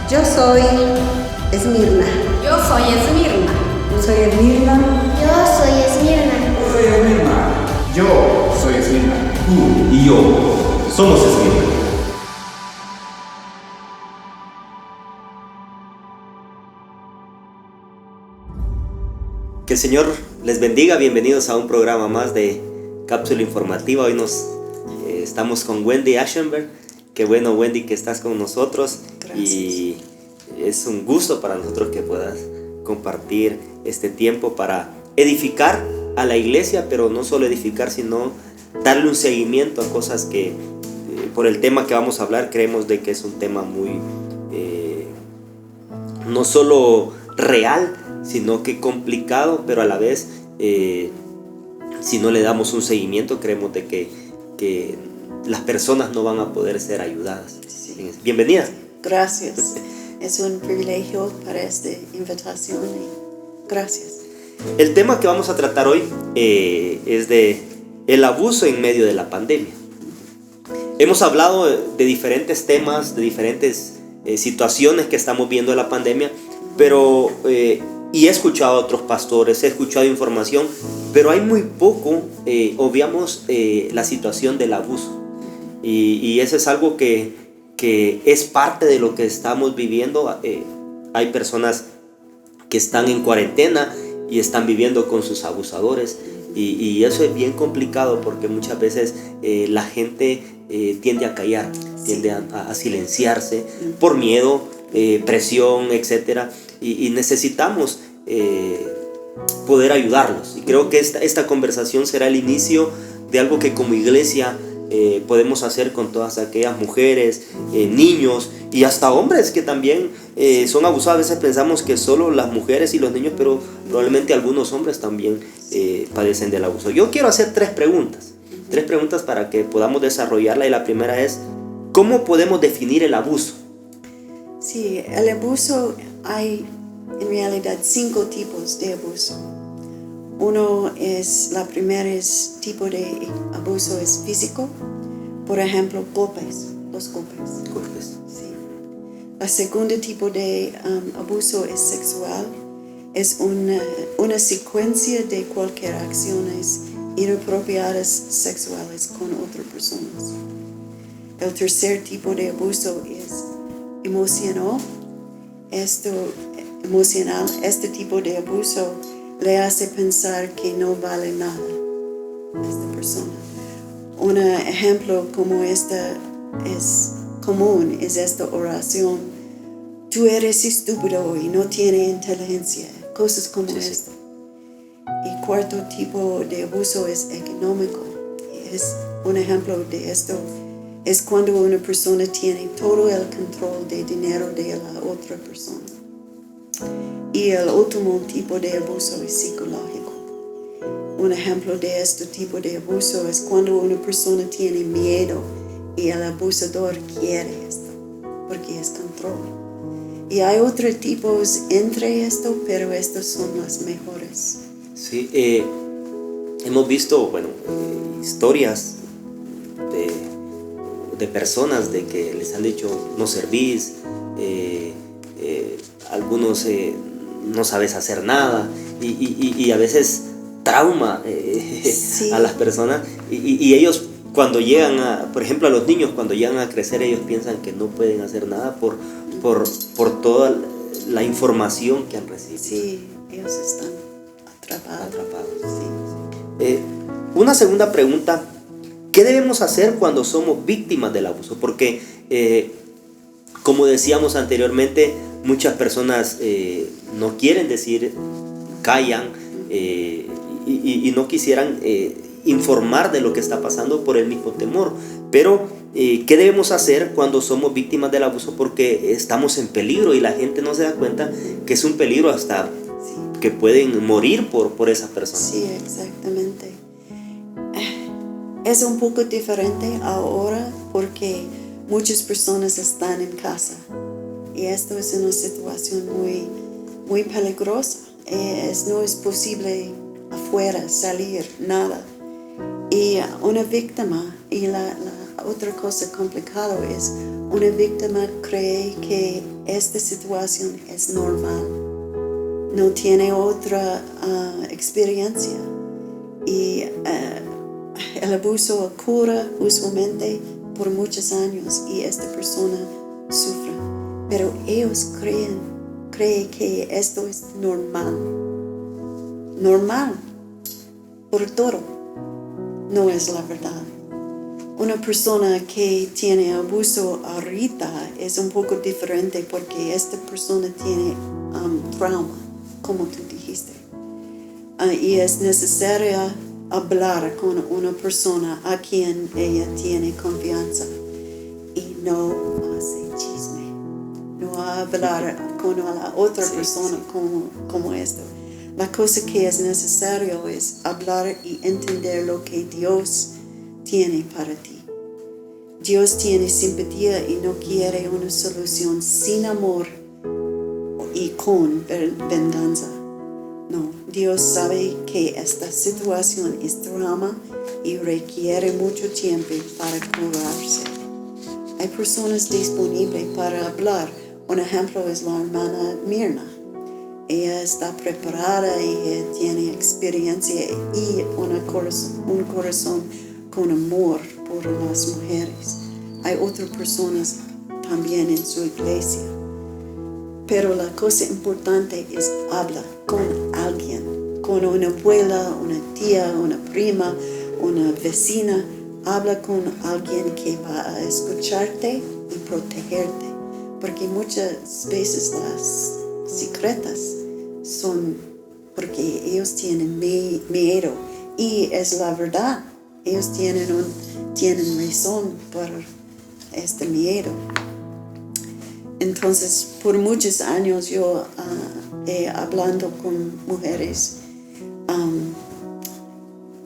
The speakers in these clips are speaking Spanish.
Yo soy Esmirna. Yo soy Esmirna. Yo soy Esmirna. Yo soy Esmirna. Yo soy Esmirna. Yo soy Esmirna. Tú y yo somos Esmirna. Que el Señor les bendiga. Bienvenidos a un programa más de Cápsula Informativa. Hoy estamos con Wendy Aschenberg. Qué bueno, Wendy, que estás con nosotros. Gracias. Y es un gusto para nosotros que puedas compartir este tiempo para edificar a la iglesia, pero no solo edificar, sino darle un seguimiento a cosas que por el tema que vamos a hablar creemos de que es un tema muy no solo real, sino que complicado, pero a la vez si no le damos un seguimiento creemos de que las personas no van a poder ser ayudadas. Sí. Bienvenida. Gracias. Es un privilegio para esta invitación y gracias. El tema que vamos a tratar hoy es de el abuso en medio de la pandemia. Hemos hablado de diferentes temas, de diferentes situaciones que estamos viendo en la pandemia, pero y he escuchado a otros pastores, he escuchado información, pero hay muy poco, obviamos la situación del abuso. Y eso es algo que es parte de lo que estamos viviendo. Hay personas que están en cuarentena y están viviendo con sus abusadores, y eso es bien complicado porque muchas veces la gente tiende a callar, tiende a silenciarse por miedo, presión, etc. Y necesitamos poder ayudarlos, y creo que esta conversación será el inicio de algo que como iglesia podemos hacer con todas aquellas mujeres, niños y hasta hombres que también son abusados. A veces pensamos que solo las mujeres y los niños, pero probablemente algunos hombres también padecen del abuso. Yo quiero hacer tres preguntas para que podamos desarrollarla, y la primera es: ¿cómo podemos definir el abuso? Sí, el abuso, hay en realidad 5 tipos de abuso. La primera tipo de abuso es físico, por ejemplo, los golpes. Sí. El segundo tipo de abuso es sexual, es una secuencia de cualquier acciones inapropiadas sexuales con otras personas. El tercer tipo de abuso es emocional. Este tipo de abuso le hace pensar que no vale nada a esta persona. Un ejemplo como esta es común, es esta oración: tú eres estúpido y no tienes inteligencia, cosas como esto. Y cuarto tipo de abuso es económico. Es un ejemplo de esto. Es cuando una persona tiene todo el control de dinero de la otra persona. Y el último tipo de abuso es psicológico. Un ejemplo de este tipo de abuso es cuando una persona tiene miedo y el abusador quiere esto, porque es control. Y hay otros tipos entre esto, pero estos son los mejores. Sí, hemos visto, historias de personas de que les han dicho no servís, algunos no sabes hacer nada, y a veces trauma a las personas, y ellos cuando llegan por ejemplo a los niños, cuando llegan a crecer, ellos piensan que no pueden hacer nada por toda la información que han recibido. Sí, ellos están atrapados. Sí. Una segunda pregunta: ¿qué debemos hacer cuando somos víctimas del abuso? Porque como decíamos anteriormente, muchas personas no quieren decir, callan, y no quisieran informar de lo que está pasando por el mismo temor. Pero ¿qué debemos hacer cuando somos víctimas del abuso? Porque estamos en peligro y la gente no se da cuenta que es un peligro, hasta que pueden morir por esa persona. Sí, exactamente. Es un poco diferente ahora porque muchas personas están en casa, y esto es una situación muy peligrosa. No es posible afuera salir, nada. Y una víctima, y la otra cosa complicada es Una víctima cree que esta situación es normal, no tiene otra experiencia y el abuso ocurre usualmente por muchos años y esta persona sufre, pero ellos creen que esto es normal por todo. No es la verdad. Una persona que tiene abuso ahorita es un poco diferente porque esta persona tiene trauma, como tú dijiste. Y es necesario hablar con una persona a quien ella tiene confianza y no hace chisme. No hablar con la otra persona como esto. La cosa que es necesario es hablar y entender lo que Dios tiene para ti. Dios tiene simpatía y no quiere una solución sin amor y con venganza. No, Dios sabe que esta situación es drama y requiere mucho tiempo para curarse. Hay personas disponibles para hablar. Un ejemplo es la hermana Mirna. Ella está preparada, ella tiene experiencia y un corazón con amor por las mujeres. Hay otras personas también en su iglesia. Pero la cosa importante es hablar con alguien, con una abuela, una tía, una prima, una vecina. Habla con alguien que va a escucharte y protegerte. Porque muchas veces las secretas son porque ellos tienen miedo y es la verdad. Ellos tienen razón por este miedo. Entonces, por muchos años yo he hablado con mujeres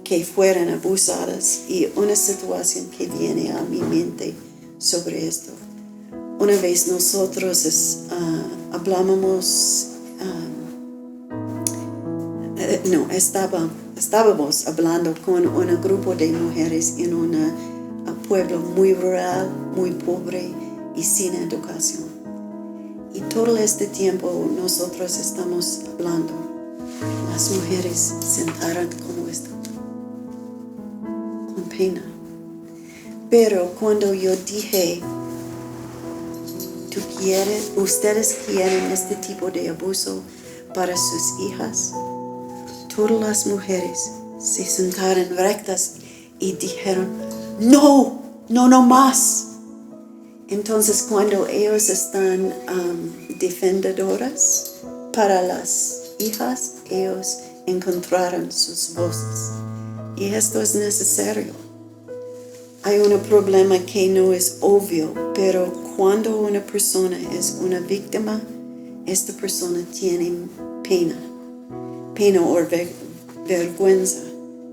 que fueron abusadas y una situación que viene a mi mente sobre esto. Una vez nosotros estábamos hablando con un grupo de mujeres en un pueblo muy rural, muy pobre y sin educación. Y todo este tiempo nosotros estamos hablando. Las mujeres sentaron como esto, con pena. Pero cuando yo dije, ustedes quieren este tipo de abuso para sus hijas, todas las mujeres se sentaron rectas y dijeron, no más. Entonces cuando ellos están defendedoras para las hijas, ellos encontraron sus voces. Y esto es necesario. Hay un problema que no es obvio, pero cuando una persona es una víctima, esta persona tiene pena o vergüenza.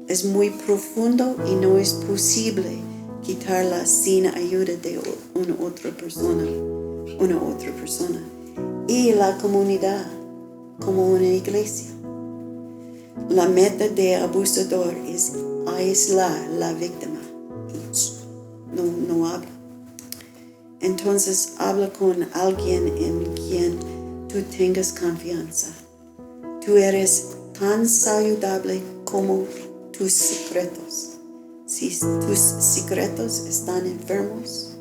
Es muy profundo y no es posible quitarla sin ayuda de una otra persona. Y la comunidad, como una iglesia. La meta de abusador es aislar la víctima. No habla. Entonces habla con alguien en quien tú tengas confianza. Tú eres tan saludable como tus secretos. Si tus secretos están enfermos,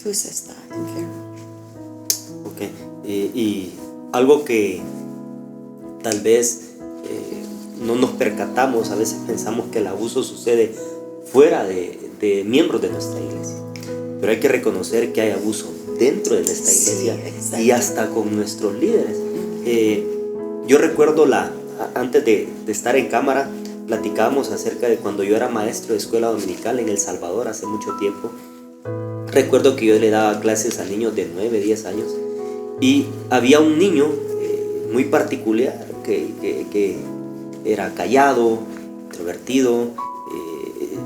tú estás enfermo. Ok. Y algo que tal vez no nos percatamos, a veces pensamos que el abuso sucede fuera de miembros de nuestra iglesia. Pero hay que reconocer que hay abuso dentro de nuestra iglesia y hasta con nuestros líderes. Yo recuerdo antes de estar en cámara, platicábamos acerca de cuando yo era maestro de escuela dominical en El Salvador hace mucho tiempo. Recuerdo que yo le daba clases a niños de 9, 10 años y había un niño muy particular que era callado, introvertido.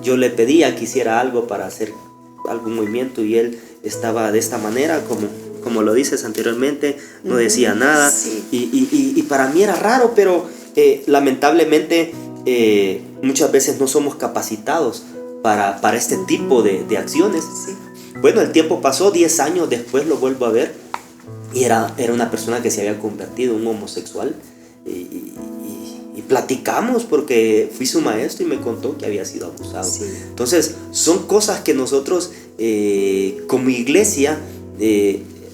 Yo le pedía que hiciera algo para hacer algún movimiento y él estaba de esta manera, como lo dices anteriormente, no decía nada. Sí. Y para mí era raro, pero lamentablemente muchas veces no somos capacitados para este tipo de acciones. Sí. bueno, el tiempo pasó, 10 años después lo vuelvo a ver y era una persona que se había convertido en un homosexual y platicamos porque fui su maestro y me contó que había sido abusado. Sí. Entonces, son cosas que nosotros como iglesia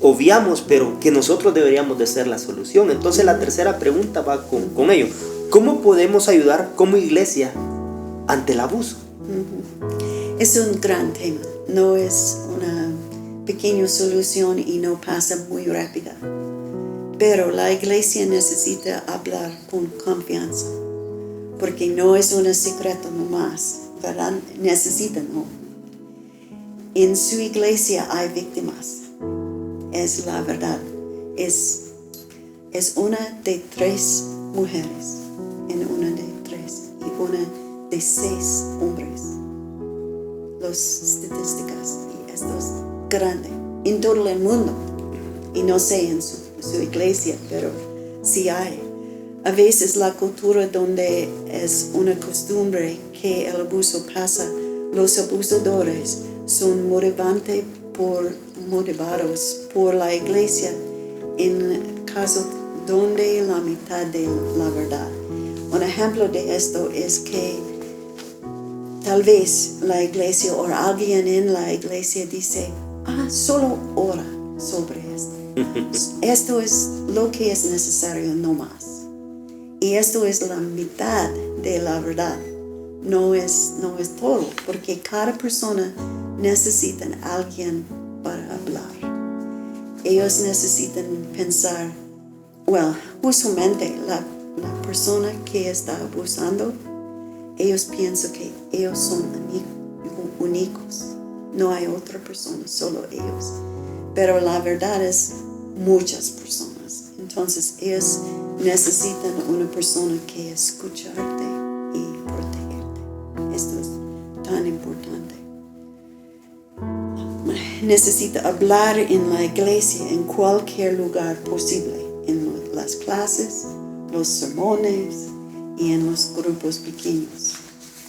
obviamos, pero que nosotros deberíamos de ser la solución. Entonces, la tercera pregunta va con ello. ¿Cómo podemos ayudar como iglesia ante el abuso? Es un gran tema, no es una pequeña solución y no pasa muy rápida. Pero la iglesia necesita hablar con confianza, porque no es un secreto nomás, ¿verdad? Necesita, ¿no? En su iglesia hay víctimas, es la verdad. Es una de 3 mujeres, en una de 3, y una de 6 hombres. Las estadísticas, y esto es grande, en todo el mundo, y no sé en su iglesia, pero sí hay. A veces la cultura donde es una costumbre que el abuso pasa, los abusadores son motivados por la iglesia en casos donde la mitad de la verdad. Un ejemplo de esto es que tal vez la iglesia o alguien en la iglesia dice, solo ora sobre esto. Esto es lo que es necesario, no más. Y esto es la mitad de la verdad. No es todo, porque cada persona necesita a alguien para hablar. Ellos necesitan pensar, usualmente la persona que está abusando, ellos piensan que ellos son únicos. No hay otra persona, solo ellos. Pero la verdad es muchas personas. Entonces ellos necesitan una persona que escucharte y protegerte. Esto es tan importante. Necesita hablar en la iglesia en cualquier lugar posible, en las clases, los sermones y en los grupos pequeños.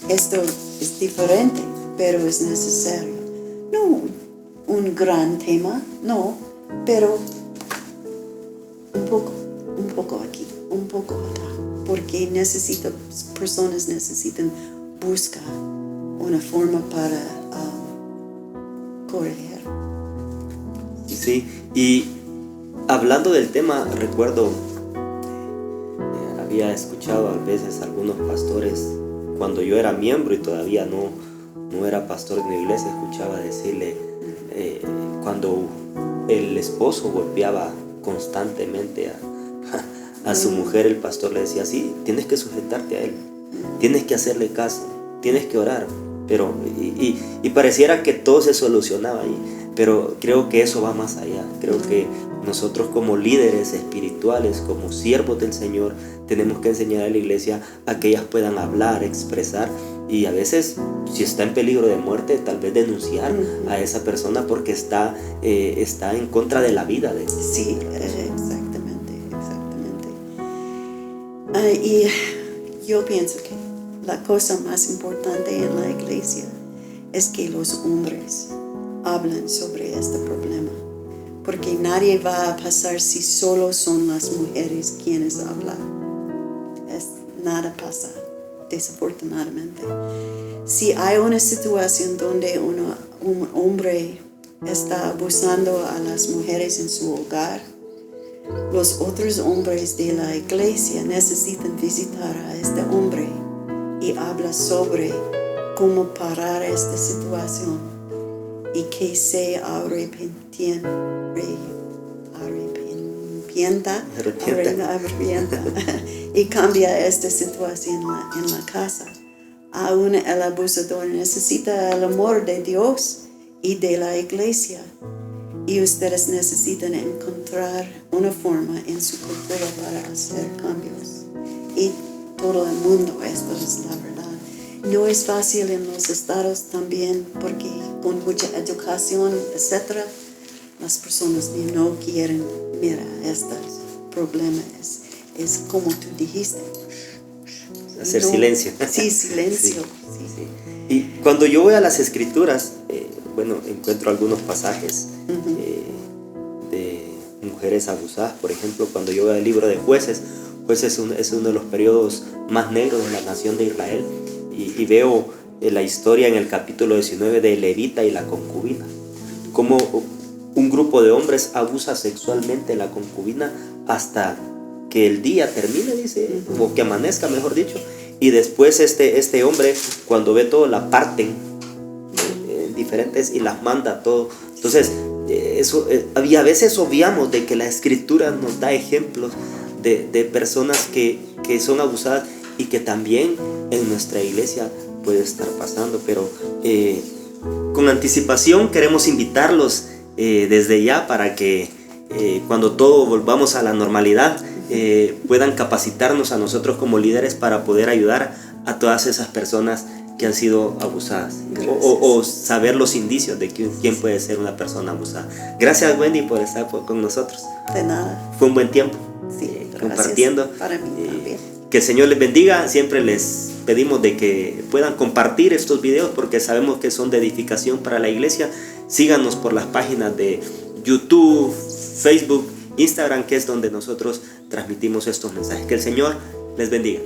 Esto es diferente, pero es necesario. No un gran tema, no, pero un poco aquí, un poco acá, porque personas necesitan buscar una forma para corregir. Sí, y hablando del tema, recuerdo, había escuchado a veces algunos pastores, cuando yo era miembro y todavía no era pastor de una iglesia, escuchaba decirle, cuando el esposo golpeaba constantemente a su mujer, el pastor le decía, sí, tienes que sujetarte a él, tienes que hacerle caso, tienes que orar, pero y pareciera que todo se solucionaba ahí, pero creo que eso va más allá. Creo que nosotros como líderes espirituales, como siervos del Señor, tenemos que enseñar a la iglesia a que ellas puedan hablar, expresar, y a veces, si está en peligro de muerte, tal vez denunciar a esa persona porque está en contra de la vida de él. Sí, exactamente. Y yo pienso que la cosa más importante en la iglesia es que los hombres hablen sobre este problema, porque nadie va a pasar si solo son las mujeres quienes hablan. Nada pasa, desafortunadamente. Si hay una situación donde un hombre está abusando a las mujeres en su hogar, los otros hombres de la iglesia necesitan visitar a este hombre y hablar sobre cómo parar esta situación y que se arrepienta y cambia esta situación en la casa. Aún el abusador necesita el amor de Dios y de la iglesia, y ustedes necesitan encontrar una forma en su cultura para hacer cambios. Y todo el mundo, esto es la verdad. No es fácil en los estados también, porque con mucha educación, etc., las personas no quieren mirar estos problemas. Es como tú dijiste. Hacer silencio. Sí, silencio. Sí. Y cuando yo voy a las escrituras, bueno, encuentro algunos pasajes de mujeres abusadas. Por ejemplo, cuando yo veo el libro de Jueces, Jueces es uno de los periodos más negros de la nación de Israel, y veo la historia en el capítulo 19 de Levita y la concubina, como un grupo de hombres abusa sexualmente de la concubina hasta que el día termine, dice, o que amanezca, mejor dicho, y después este hombre, cuando ve todo, la parten en diferentes y las manda todo. Entonces, y a veces obviamos de que la Escritura nos da ejemplos de personas que son abusadas y que también en nuestra iglesia puede estar pasando, pero con anticipación queremos invitarlos desde ya para que cuando todo volvamos a la normalidad puedan capacitarnos a nosotros como líderes para poder ayudar a todas esas personas que han sido abusadas o saber los indicios de quién puede ser una persona abusada. Gracias, Wendy, por estar con nosotros. De nada. Fue un buen tiempo compartiendo. Para mí también. Que el Señor les bendiga. Siempre les pedimos de que puedan compartir estos videos porque sabemos que son de edificación para la iglesia. Síganos por las páginas de YouTube, Facebook, Instagram, que es donde nosotros transmitimos estos mensajes. Que el Señor les bendiga.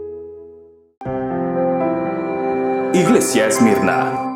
Iglesia Esmirna.